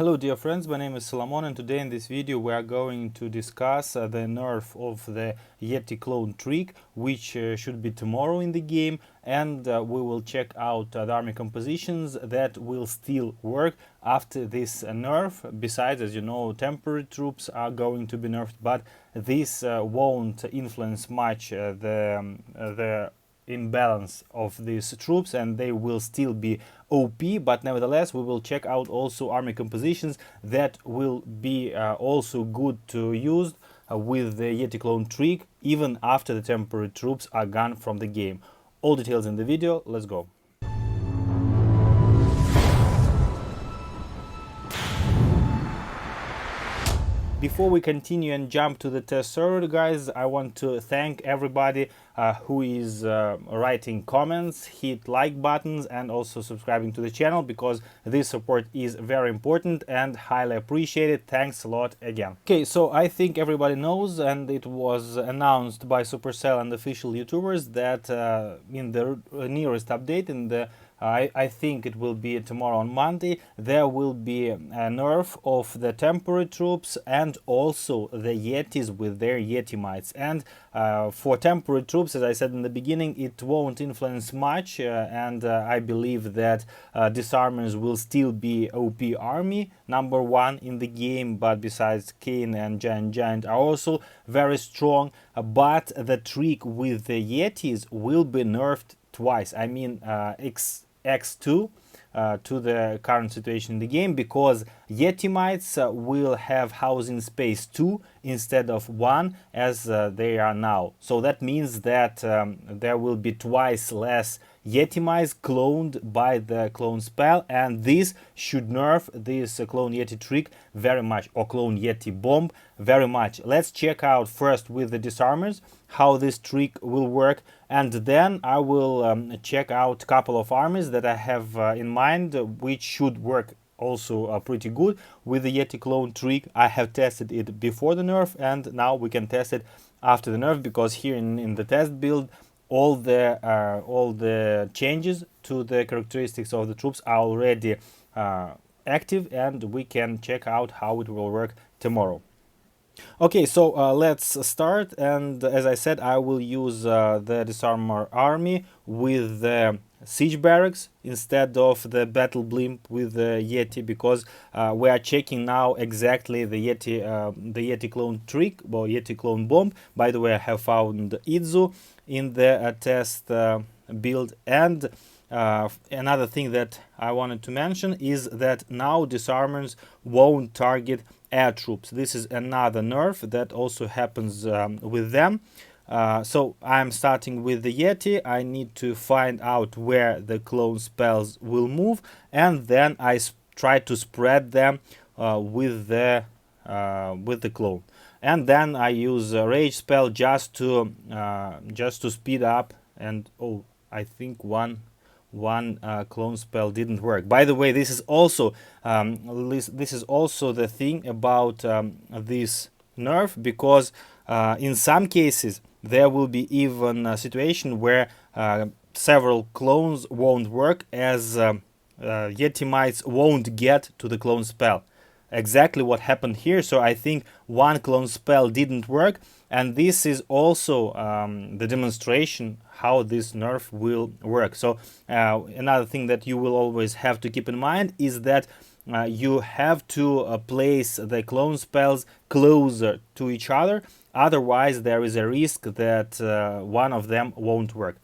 Hello dear friends, my name is Solomon, and today in this video we are going to discuss the nerf of the YETI clone trick, which should be tomorrow in the game, and we will check out the army compositions that will still work after this nerf. Besides, as you know, temporary troops are going to be nerfed, but this won't influence much the imbalance of these troops, and they will still be OP, but nevertheless we will check out also army compositions that will be also good to use with the YETI clone trick even after the temporary troops are gone from the game. All details in the video, let's go. Before we continue and jump to the test server, guys, I want to thank everybody who is writing comments, hit like buttons, and also subscribing to the channel, because this support is very important and highly appreciated. Thanks a lot again. Okay, so I think everybody knows, and it was announced by Supercell and official YouTubers, that in the nearest update, in the I think it will be tomorrow on Monday, there will be a nerf of the temporary troops and also the Yetis with their Yeti mites. And for temporary troops, as I said in the beginning, it won't influence much, and I believe that disarmers will still be OP army number one in the game, but besides Kane and Giant are also very strong. But the trick with the Yetis will be nerfed twice. I mean X2 to the current situation in the game, because Yeti mites will have housing space 2 instead of 1 as they are now. So that means that there will be twice less Yeti mites cloned by the clone spell, and this should nerf this clone Yeti trick very much, or clone Yeti bomb very much. Let's check out first with the disarmers how this trick will work, and then I will check out a couple of armies that I have in mind, which should work also pretty good with the Yeti clone trick. I have tested it before the nerf, and now we can test it after the nerf, because here in the test build all the changes to the characteristics of the troops are already active, and we can check out how it will work tomorrow. Okay, so let's start, and as I said, I will use the disarmer army with the siege barracks instead of the battle blimp with the Yeti, because we are checking now exactly the Yeti clone trick, or Yeti clone bomb. By the way, I have found Idzu in the test build. And another thing that I wanted to mention is that now disarmers won't target air troops. This is another nerf that also happens with them. So I'm starting with the Yeti. I need to find out where the clone spells will move, and then I try to spread them with the clone. And then I use a rage spell just to speed up. And oh, I think one clone spell didn't work. By the way, this is also the thing about this nerf, because in some cases there will be even a situation where several clones won't work, as Yeti mites won't get to the clone spell. Exactly what happened here. So I think one clone spell didn't work, and this is also the demonstration how this nerf will work. So another thing that you will always have to keep in mind is that you have to place the clone spells closer to each other, otherwise there is a risk that one of them won't work.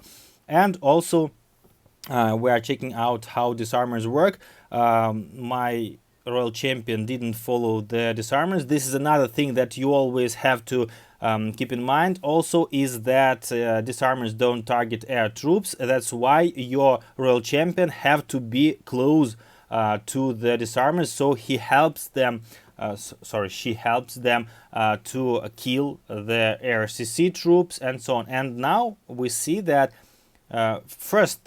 And also we are checking out how disarmers work. My Royal Champion didn't follow the disarmers. This is another thing that you always have to keep in mind also, is that disarmers don't target air troops. That's why your Royal Champion have to be close to the disarmers, so he helps them she helps them to kill the RCC troops and so on. And now we see that first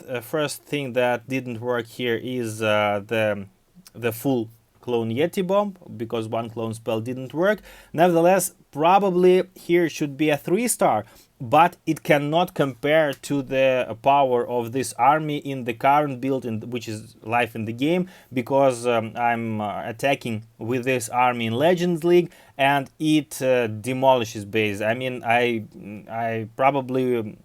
thing that didn't work here is the full clone Yeti bomb, because one clone spell didn't work. Nevertheless, probably here should be a 3-star, but it cannot compare to the power of this army in the current build, which is live in the game, because I'm attacking with this army in Legends League, and it demolishes base. I mean, I probably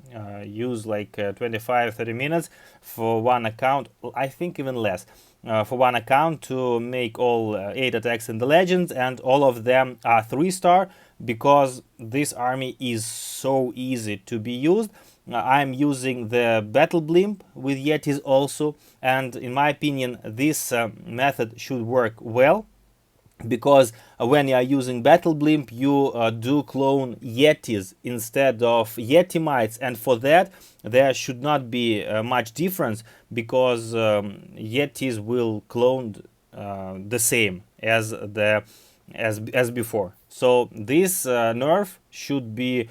use like 25-30 minutes for one account, I think even less, for one account to make all 8 attacks in the Legends, and all of them are 3-star, because this army is so easy to be used. I'm using the battle blimp with Yetis also, and in my opinion this method should work well, because when you are using battle blimp you do clone Yetis instead of Yeti mites, and for that there should not be much difference, because Yetis will clone the same as before. So this nerf should be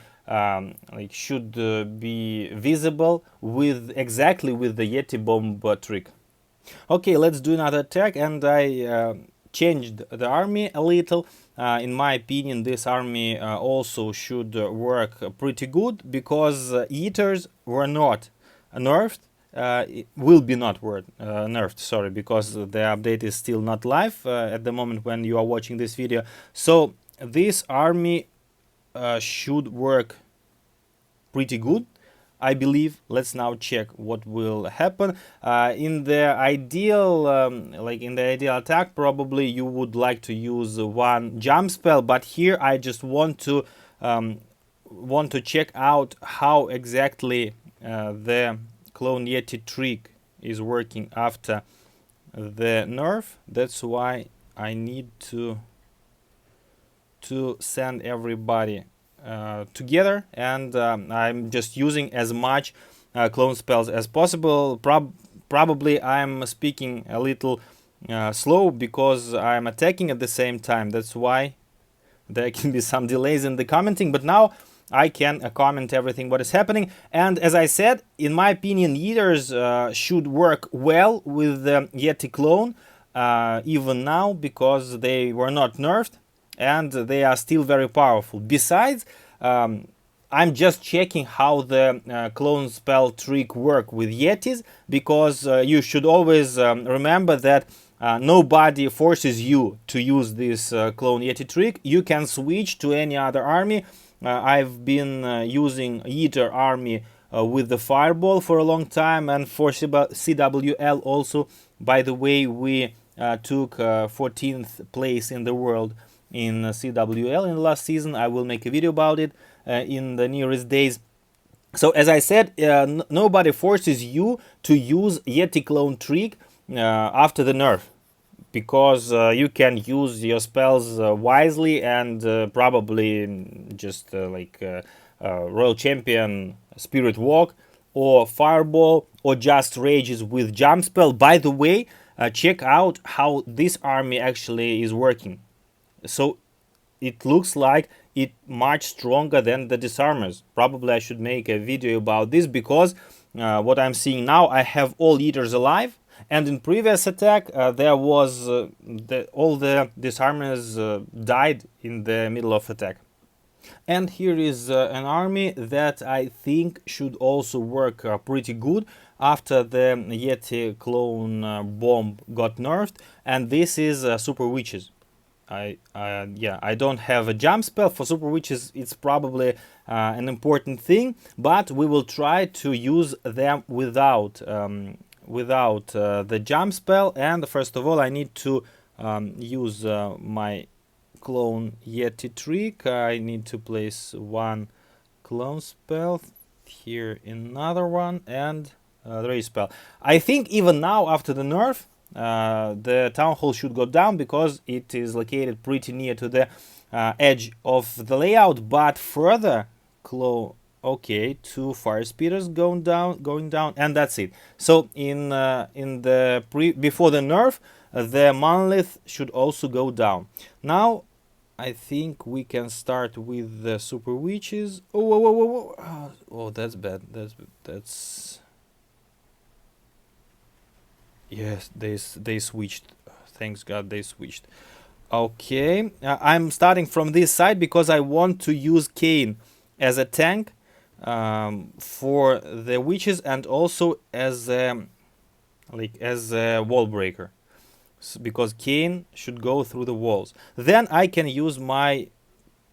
be visible with exactly with the Yeti bomb trick. Okay, let's do another attack, and I changed the army a little. In my opinion, this army also should work pretty good, because eaters were not nerfed. It will be not nerfed, sorry, because the update is still not live at the moment when you are watching this video. So this army should work pretty good, I believe. Let's now check what will happen. In the ideal attack, probably you would like to use one jump spell, but here I just want to check out how exactly the Clone Yeti trick is working after the nerf. That's why I need to send everybody together, and I'm just using as much clone spells as possible. Probably I'm speaking a little slow, because I'm attacking at the same time. That's why there can be some delays in the commenting, but now I can comment everything what is happening. And as I said, in my opinion, eaters should work well with the Yeti clone even now, because they were not nerfed and they are still very powerful. Besides, I'm just checking how the clone spell trick work with Yetis, because you should always remember that nobody forces you to use this clone Yeti trick. You can switch to any other army. I've been using Eater army with the Fireball for a long time, and for CWL also. By the way, we took 14th place in the world in CWL in the last season. I will make a video about it in the nearest days. So as I said, nobody forces you to use Yeti clone trick after the nerf, because you can use your spells wisely, and probably just Royal Champion, Spirit Walk, or Fireball, or just Rages with Jump Spell. By the way, check out how this army actually is working. So it looks like it much stronger than the disarmers. Probably I should make a video about this, because what I'm seeing now, I have all eaters alive, and in previous attack there was all the disarmers died in the middle of attack. And here is an army that I think should also work pretty good after the Yeti clone bomb got nerfed, and this is Super Witches. I don't have a jump spell for Super Witches. It's probably an important thing, but we will try to use them without the jump spell. And first of all, I need to use my clone Yeti trick. I need to place one clone spell here, another one, and the raise spell. I think even now after the nerf, the town hall should go down, because it is located pretty near to the edge of the layout. But further okay, 2 fire speeders going down, and that's it. So in the before the nerf, the monolith should also go down. Now I think we can start with the Super Witches. Oh, that's bad. That's yes, they switched. Thanks God they switched. Okay, I'm starting from this side because I want to use Kane as a tank for the witches and also as a wall breaker, because Kane should go through the walls. Then I can use my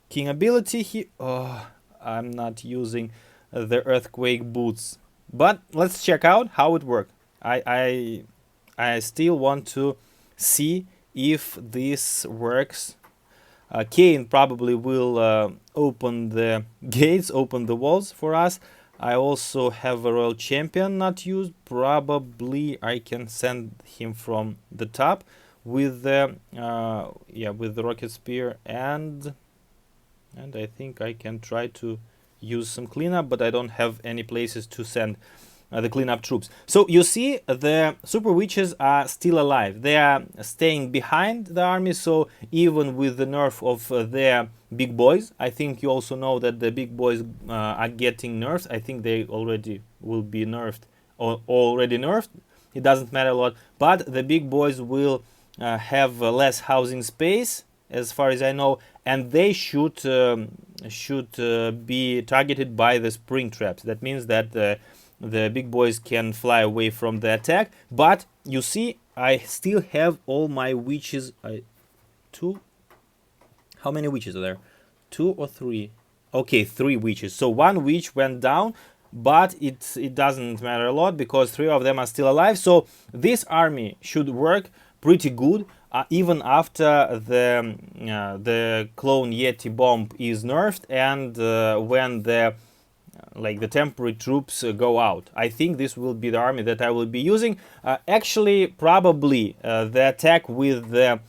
king ability here. Oh, I'm not using the earthquake boots, but let's check out how it works. I still want to see if this works. Kane probably will open the gates, open the walls for us. I also have a royal champion not used. Probably I can send him from the top with the with the rocket spear, and I think I can try to use some cleanup, but I don't have any places to send the cleanup troops. So you see, the super witches are still alive. They are staying behind the army, so even with the nerf of their big boys, I think you also know that the big boys are getting nerfs. I think they already will be nerfed or already nerfed. It doesn't matter a lot, but the big boys will have less housing space, as far as I know, and they should be targeted by the spring traps. That means that the big boys can fly away from the attack. But you see, I still have all my witches. How many witches are there? 2 or 3? Okay, 3 witches. So 1 witch went down, but it doesn't matter a lot because 3 of them are still alive. So this army should work pretty good even after the clone Yeti bomb is nerfed and when the temporary troops go out. I think this will be the army that I will be using. Actually, probably the attack with the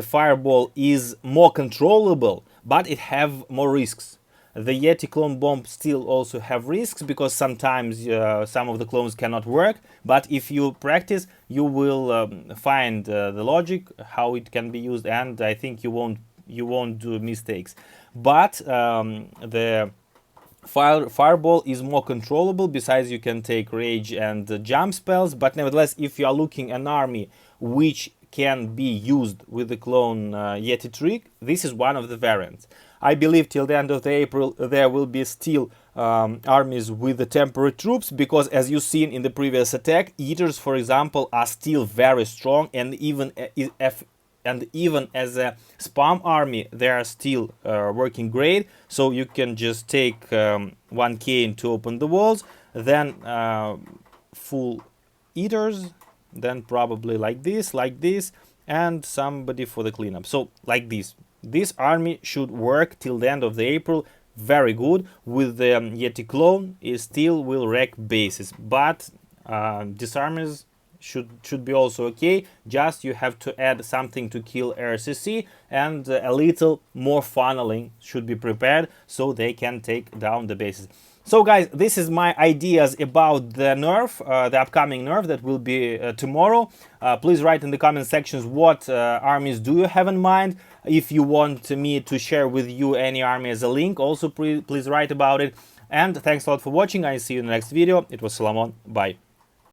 fireball is more controllable, but it have more risks. The Yeti clone bomb still also have risks because sometimes some of the clones cannot work, but if you practice, you will find the logic how it can be used, and I think you won't do mistakes. But the fireball is more controllable. Besides, you can take rage and jump spells, but nevertheless, if you are looking an army which can be used with the clone Yeti trick, this is one of the variants. I believe till the end of the April there will be still armies with the temporary troops, because as you've seen in the previous attack, eaters, for example, are still very strong, and even as a spam army they are still working great. So you can just take 1 cane to open the walls, then full eaters, then probably like this, and somebody for the cleanup. So like this. This army should work till the end of the April very good. With the Yeti clone, it still will wreck bases, but disarmers should be also okay. Just you have to add something to kill RCC, and a little more funneling should be prepared so they can take down the bases. So guys, this is my ideas about the nerf, the upcoming nerf that will be tomorrow. Please write in the comment sections what armies do you have in mind. If you want me to share with you any army as a link, also please write about it. And thanks a lot for watching. I see you in the next video. It was Solomon. Bye.